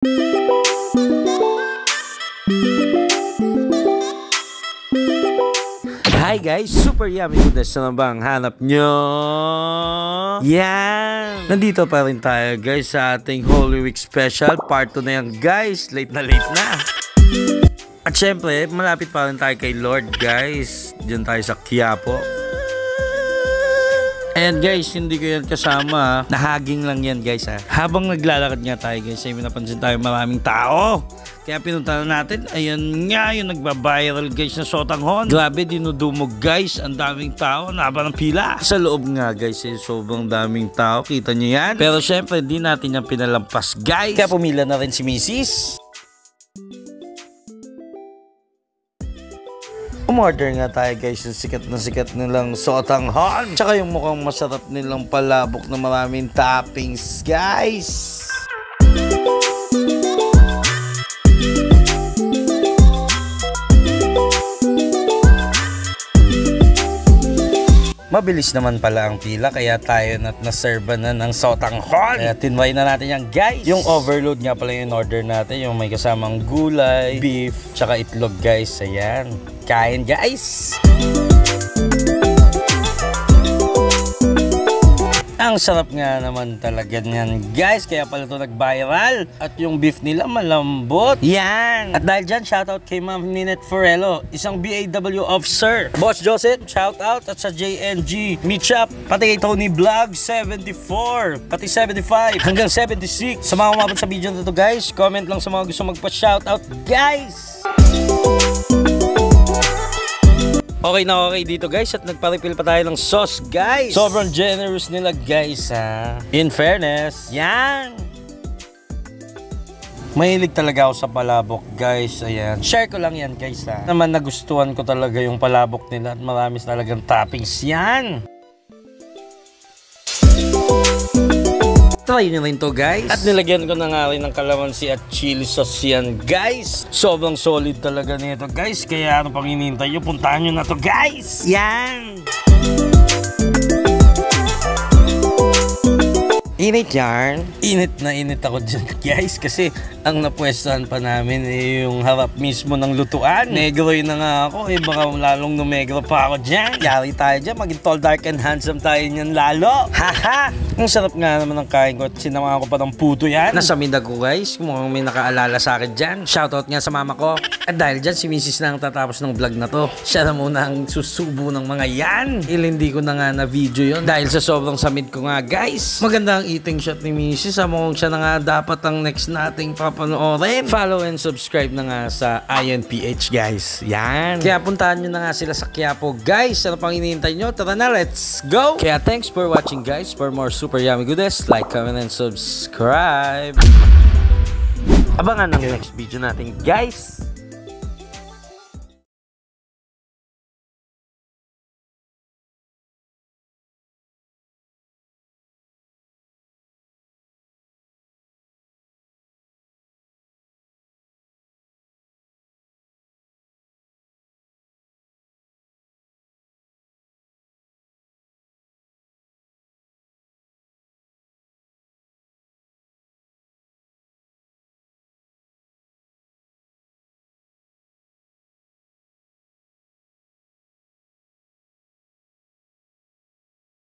Hi guys, super yummy goodness na bang hanap nyo? Yan! Nandito pa rin tayo guys sa ating Holy Week Special. Part 2 na yan guys, late na. At syempre, malapit pa rin tayo kay Lord guys. Diyan tayo sa Quiapo. And guys, hindi ko yan kasama. Nahaging lang yan guys ha. Habang naglalakad nga tayo guys, ay napansin tayo maraming tao. Kaya pinunta na natin, ayan nga yung nagbabiral guys na Sotanghon. Grabe, dinudumog guys, ang daming tao, naba ng pila. Sa loob nga guys, sobrang daming tao, kita nyo yan. Pero syempre, di natin yan pinalampas guys. Kaya pumila na rin si Mrs. Umorder nga tayo guys yung sikat nilang Sotanghon. Tsaka yung mukhang masarap nilang palabok na maraming toppings guys. Mabilis naman pala ang pila kaya tayo naserba na ng Sotanghon. Kaya tinry na natin yan guys. Yung overload nga pala yung order natin. Yung may kasamang gulay, beef, tsaka itlog guys. Ayan. Kain guys. Ang sarap nga naman talaga niyan guys. Kaya pala ito nag-viral. At yung beef nila malambot. Yan. At dahil dyan, shoutout kay Ma'am Ninette Forello, isang BAW officer. Boss Joseph, shoutout. At sa JNG Meetup, pati kay Tony Vlog 74, pati 75 hanggang 76. Sa mga umabot sa video na ito guys, comment lang sa mga gusto magpa-shoutout guys. Okay na okay dito guys at nagpa-refill pa tayo ng sauce guys. Sobrang generous nila guys ha. In fairness, yan. Mahilig talaga ako sa palabok guys. Ayan. Share ko lang yan guys ha. Naman nagustuhan ko talaga yung palabok nila at marami talagang toppings yan. Try nyo rin to guys. At nilagyan ko na nga rin ng kalamansi at chili sauce yan guys. Sobrang solid talaga nito guys. Kaya ano pang hinihintay nyo, puntahan nyo na to guys. Yan. Init yarn. Init na init ako dyan guys. Kasi ang napwestahan pa namin yung harap mismo ng lutuan. Negroy na nga ako baka lalong numegro pa ako dyan. Yari tayo dyan, maging tall, dark, and handsome tayo nyan lalo. Haha! Ang sarap nga naman ng kain ko at sinama ko pa ng puto yan. Nasa mindag ko guys, mukhang may nakaalala sa akin dyan. Shoutout nga sa mama ko. At dahil dyan, si Mrs. na ang tatapos ng vlog na to. Siya na muna ang susubo ng mga yan. Hindi ko na nga na video yon dahil sa sobrang samid ko nga guys. Maganda ang eating shot ni Mrs. Mukhang siya na nga dapat ang next nating papanoorin. Follow and subscribe na nga sa INPH guys. Yan. Kaya puntahan nyo na nga sila sa Quiapo guys. Ano pang hinihintay nyo? Tara na, let's go! Kaya thanks for watching guys. For more super yummy goodness, like, comment, and subscribe. Abangan ang next video natin guys.